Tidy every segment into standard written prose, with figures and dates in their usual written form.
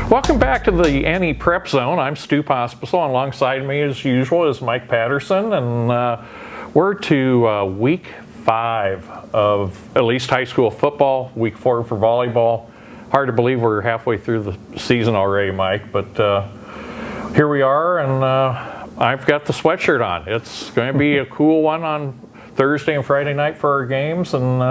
Welcome back to the NE Prep Zone. I'm Stu Pospisil, and alongside me as usual is Mike Patterson, and we're to week 5 of at least high school football, week 4 for volleyball. Hard to believe we're halfway through the season already, Mike, but here we are, and I've got the sweatshirt on. It's going to be a cool one on Thursday and Friday night for our games, and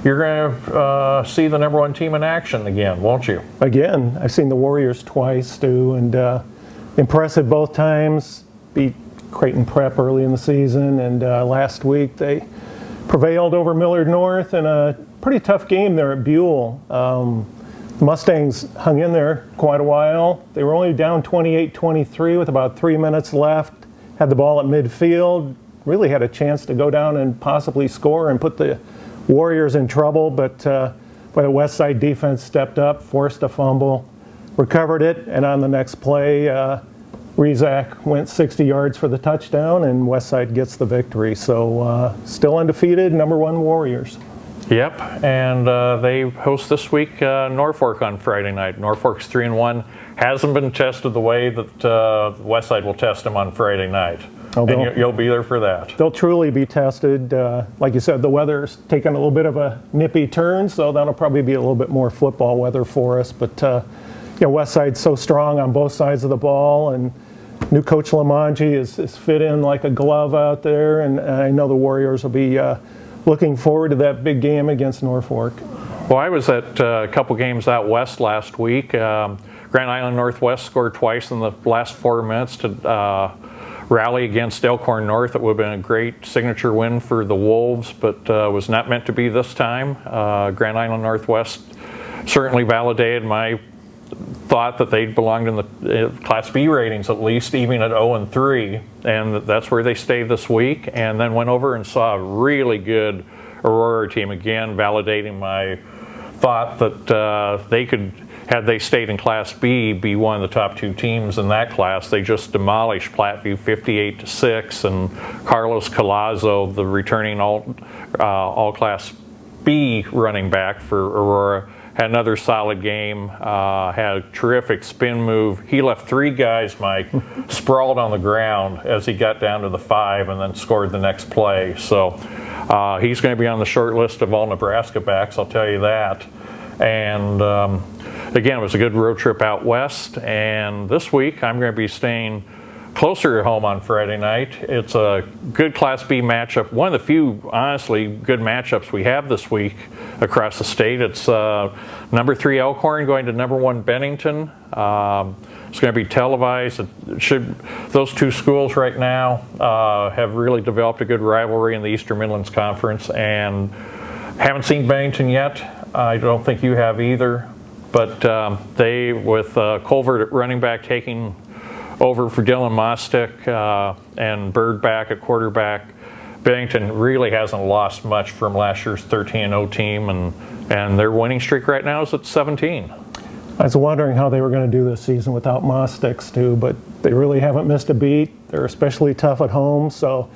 you're going to see the number 1 team in action again, won't you? Again, I've seen the Warriors twice, Stu, and impressive both times. Beat Creighton Prep early in the season, and last week they prevailed over Millard North in a pretty tough game there at Buell. The Mustangs hung in there quite a while. They were only down 28-23 with about 3 minutes left, had the ball at midfield, really had a chance to go down and possibly score and put the Warriors in trouble, but the West Side defense stepped up, forced a fumble, recovered it, and on the next play, Rezak went 60 yards for the touchdown, and West Side gets the victory. So still undefeated, number 1 Warriors. Yep, and they host this week Norfolk on Friday night. Norfolk's 3-1, hasn't been tested the way that West Side will test them on Friday night. Oh, and you'll be there for that. They'll truly be tested. Like you said, the weather's taken a little bit of a nippy turn, so that'll probably be a little bit more football weather for us. But West Side's so strong on both sides of the ball, and new coach Lamanji is fit in like a glove out there, and I know the Warriors will be looking forward to that big game against Norfolk. Well, I was at a couple games out west last week. Grand Island Northwest scored twice in the last 4 minutes to rally against Elkhorn North. It would have been a great signature win for the Wolves, but was not meant to be this time. Grand Island Northwest certainly validated my thought that they belonged in the Class B ratings, at least, even at 0-3, and that's where they stayed this week, and then went over and saw a really good Aurora team, again validating my thought that they could, had they stayed in Class B, be one of the top 2 teams in that class. They just demolished Platteview 58-6, and Carlos Colazo, the returning all Class B running back for Aurora, had another solid game, had a terrific spin move. He left 3 guys, Mike, sprawled on the ground as he got down to the 5 and then scored the next play. So he's going to be on the short list of all Nebraska backs, I'll tell you that. And again, it was a good road trip out west, and this week I'm going to be staying closer to home on Friday night. It's a good Class B matchup, one of the few, honestly, good matchups we have this week across the state. It's number 3 Elkhorn going to number 1 Bennington. It's going to be televised. Those 2 schools right now have really developed a good rivalry in the Eastern Midlands Conference, and haven't seen Bennington yet. I don't think you have either, but they, with Colvert at running back taking over for Dylan Mostick and Bird back at quarterback, Bennington really hasn't lost much from last year's 13-0 team, and their winning streak right now is at 17. I was wondering how they were going to do this season without Mostick, too, but they really haven't missed a beat. They're especially tough at home, so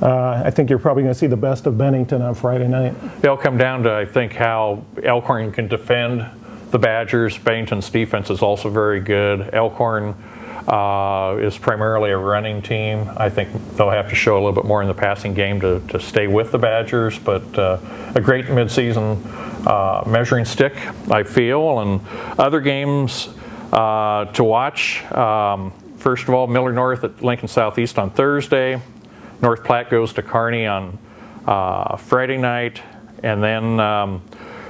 I think you're probably going to see the best of Bennington on Friday night. It'll come down to, I think, how Elkhorn can defend the Badgers. Bennington's defense is also very good. Elkhorn is primarily a running team. I think they'll have to show a little bit more in the passing game to stay with the Badgers, but a great midseason measuring stick, I feel. And other games to watch, first of all, Millard North at Lincoln Southeast on Thursday. North Platte goes to Kearney on Friday night, and then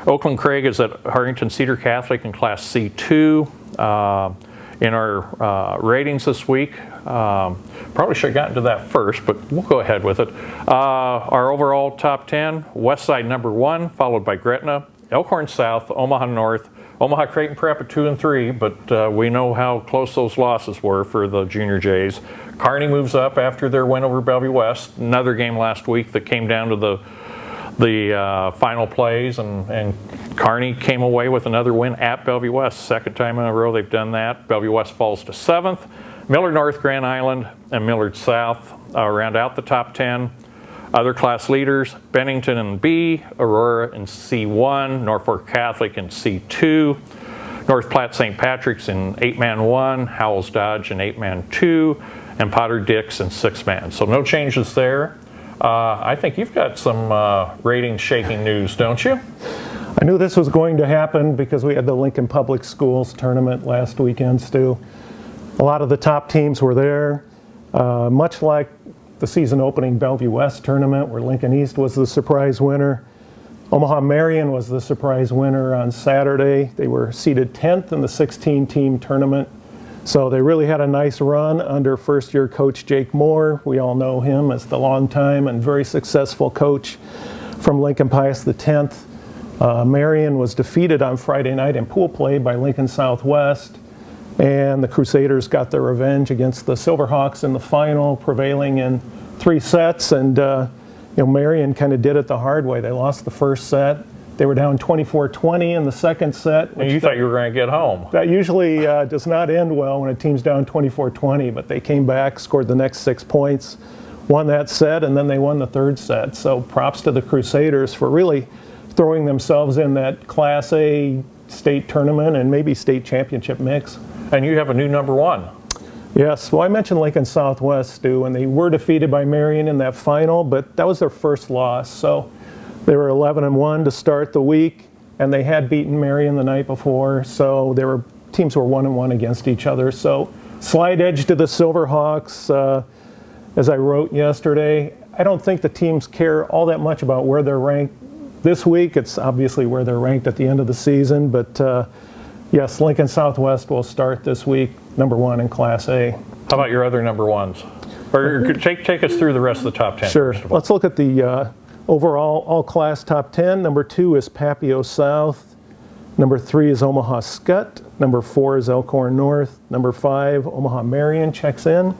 Oakland Craig is at Hartington Cedar Catholic in Class C2. In our ratings this week, probably should have gotten to that first, but we'll go ahead with it. Our overall top 10, West Side number 1, followed by Gretna, Elkhorn South, Omaha North, Omaha Creighton Prep at 2 and 3, but we know how close those losses were for the Junior Jays. Kearney moves up after their win over Bellevue West. Another game last week that came down to the final plays, and Kearney came away with another win at Bellevue West. Second time in a row they've done that. Bellevue West falls to 7th. Millard North, Grand Island, and Millard South round out the top 10. Other class leaders, Bennington in B, Aurora in C1, Norfolk Catholic in C2, North Platte St. Patrick's in 8-man 1, Howells Dodge in 8-man 2, and Potter Dix in 6-man. So no changes there. I think you've got some ratings shaking news, don't you? I knew this was going to happen because we had the Lincoln Public Schools tournament last weekend, Stu. A lot of the top teams were there, much like the season opening Bellevue West tournament where Lincoln East was the surprise winner. Omaha Marion was the surprise winner on Saturday. They were seeded 10th in the 16-team tournament. So they really had a nice run under first-year coach Jake Moore. We all know him as the longtime and very successful coach from Lincoln Pius X. Marion was defeated on Friday night in pool play by Lincoln Southwest, and the Crusaders got their revenge against the Silverhawks in the final, prevailing in 3 sets. And Marion kind of did it the hard way. They lost the first set. They were down 24-20 in the second set. You thought you were going to get home. That usually does not end well when a team's down 24-20, but they came back, scored the next 6 points, won that set, and then they won the third set. So props to the Crusaders for really throwing themselves in that Class A state tournament and maybe state championship mix. And you have a new number 1. Yes, well, I mentioned Lincoln Southwest, Stu, and they were defeated by Marion in that final, but that was their first loss. So they were 11-1 to start the week, and they had beaten Marion the night before, so teams were 1-1 against each other. So slight edge to the Silverhawks. As I wrote yesterday, I don't think the teams care all that much about where they're ranked this week. It's obviously where they're ranked at the end of the season, but yes, Lincoln Southwest will start this week, number 1 in Class A. How about your other number 1s? Or take us through the rest of the top 10. Sure. Let's look at the overall all-class top 10. Number 2 is Papio South. Number 3 is Omaha Skutt. Number 4 is Elkhorn North. Number 5, Omaha Marion checks in.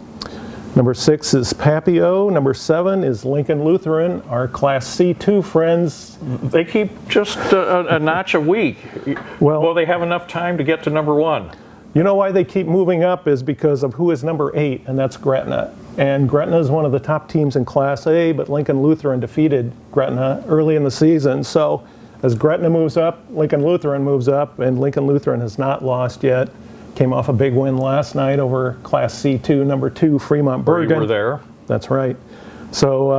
Number 6 is Papio. Number 7 is Lincoln Lutheran, our Class C2 friends. They keep just a notch a week. Will they have enough time to get to number 1? You know why they keep moving up is because of who is number 8, and that's Gretna. And Gretna is one of the top teams in Class A, but Lincoln Lutheran defeated Gretna early in the season. So as Gretna moves up, Lincoln Lutheran moves up, and Lincoln Lutheran has not lost yet. Came off a big win last night over Class C2, number 2, Fremont Bergen. You were there. That's right. So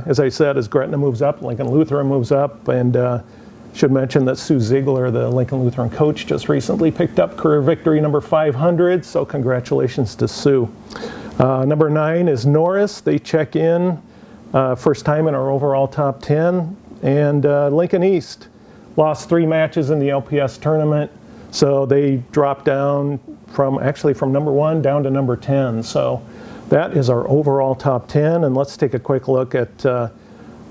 as I said, as Gretna moves up, Lincoln Lutheran moves up, and should mention that Sue Ziegler, the Lincoln Lutheran coach, just recently picked up career victory number 500, so congratulations to Sue. Number 9 is Norris. They check in, first time in our overall top 10. And Lincoln East lost 3 matches in the LPS tournament, so they dropped down from number 1 down to number 10. So that is our overall top 10, and let's take a quick look at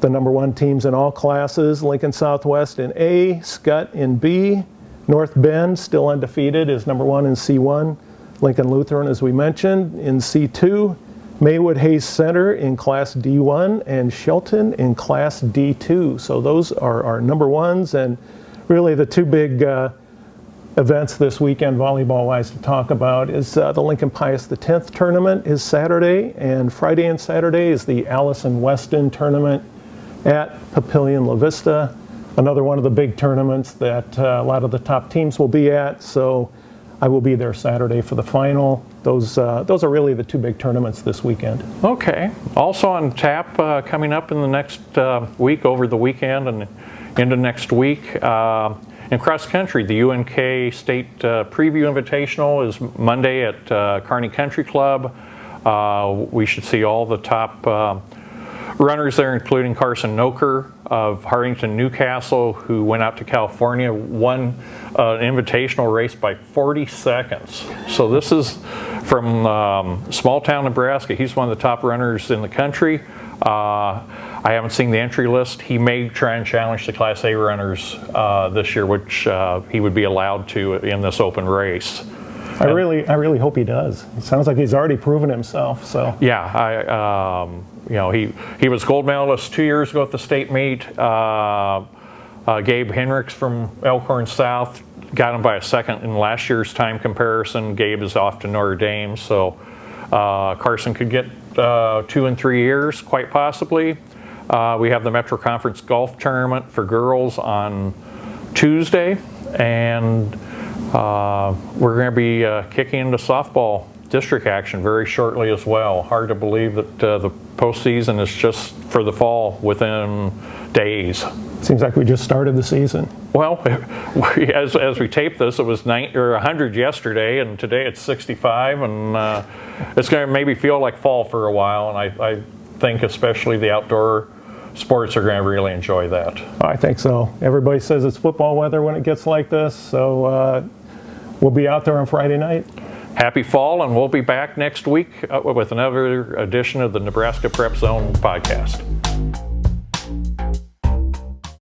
the number 1 teams in all classes. Lincoln Southwest in A, Skutt in B, North Bend, still undefeated, is number 1 in C1. Lincoln Lutheran, as we mentioned, in C2. Maywood Hayes Center in Class D1, and Shelton in Class D2. So those are our number 1s, and really the 2 big events this weekend, volleyball-wise, to talk about is the Lincoln Pius X tournament is Saturday, and Friday and Saturday is the Allison Weston tournament at Papillion La Vista, another one of the big tournaments that a lot of the top teams will be at. So I will be there Saturday for the final. Those are really the 2 big tournaments this weekend. Okay. Also on tap coming up in the next week, over the weekend and into next week. In cross country, the UNK State Preview Invitational is Monday at Kearney Country Club. We should see all the top runners there, including Carson Noker of Hartington Newcastle, who went out to California, won an invitational race by 40 seconds. So this is from small town Nebraska. He's one of the top runners in the country. I haven't seen the entry list. He may try and challenge the Class A runners this year, which he would be allowed to in this open race. I really hope he does. It sounds like he's already proven himself. So yeah, he was gold medalist 2 years ago at the state meet. Gabe Henricks from Elkhorn South got him by a second in last year's time comparison. Gabe is off to Notre Dame, so Carson could get 2 and 3 years, quite possibly. We have the Metro Conference Golf Tournament for girls on Tuesday, and We're going to be kicking into softball district action very shortly as well. Hard to believe that the postseason is just for the fall within days. Seems like we just started the season. Well, as we tape this, it was 100 yesterday, and today it's 65, and it's going to maybe feel like fall for a while, and I think especially the outdoor sports are going to really enjoy that. I think so. Everybody says it's football weather when it gets like this, so we'll be out there on Friday night. Happy fall, and we'll be back next week with another edition of the Nebraska Prep Zone podcast.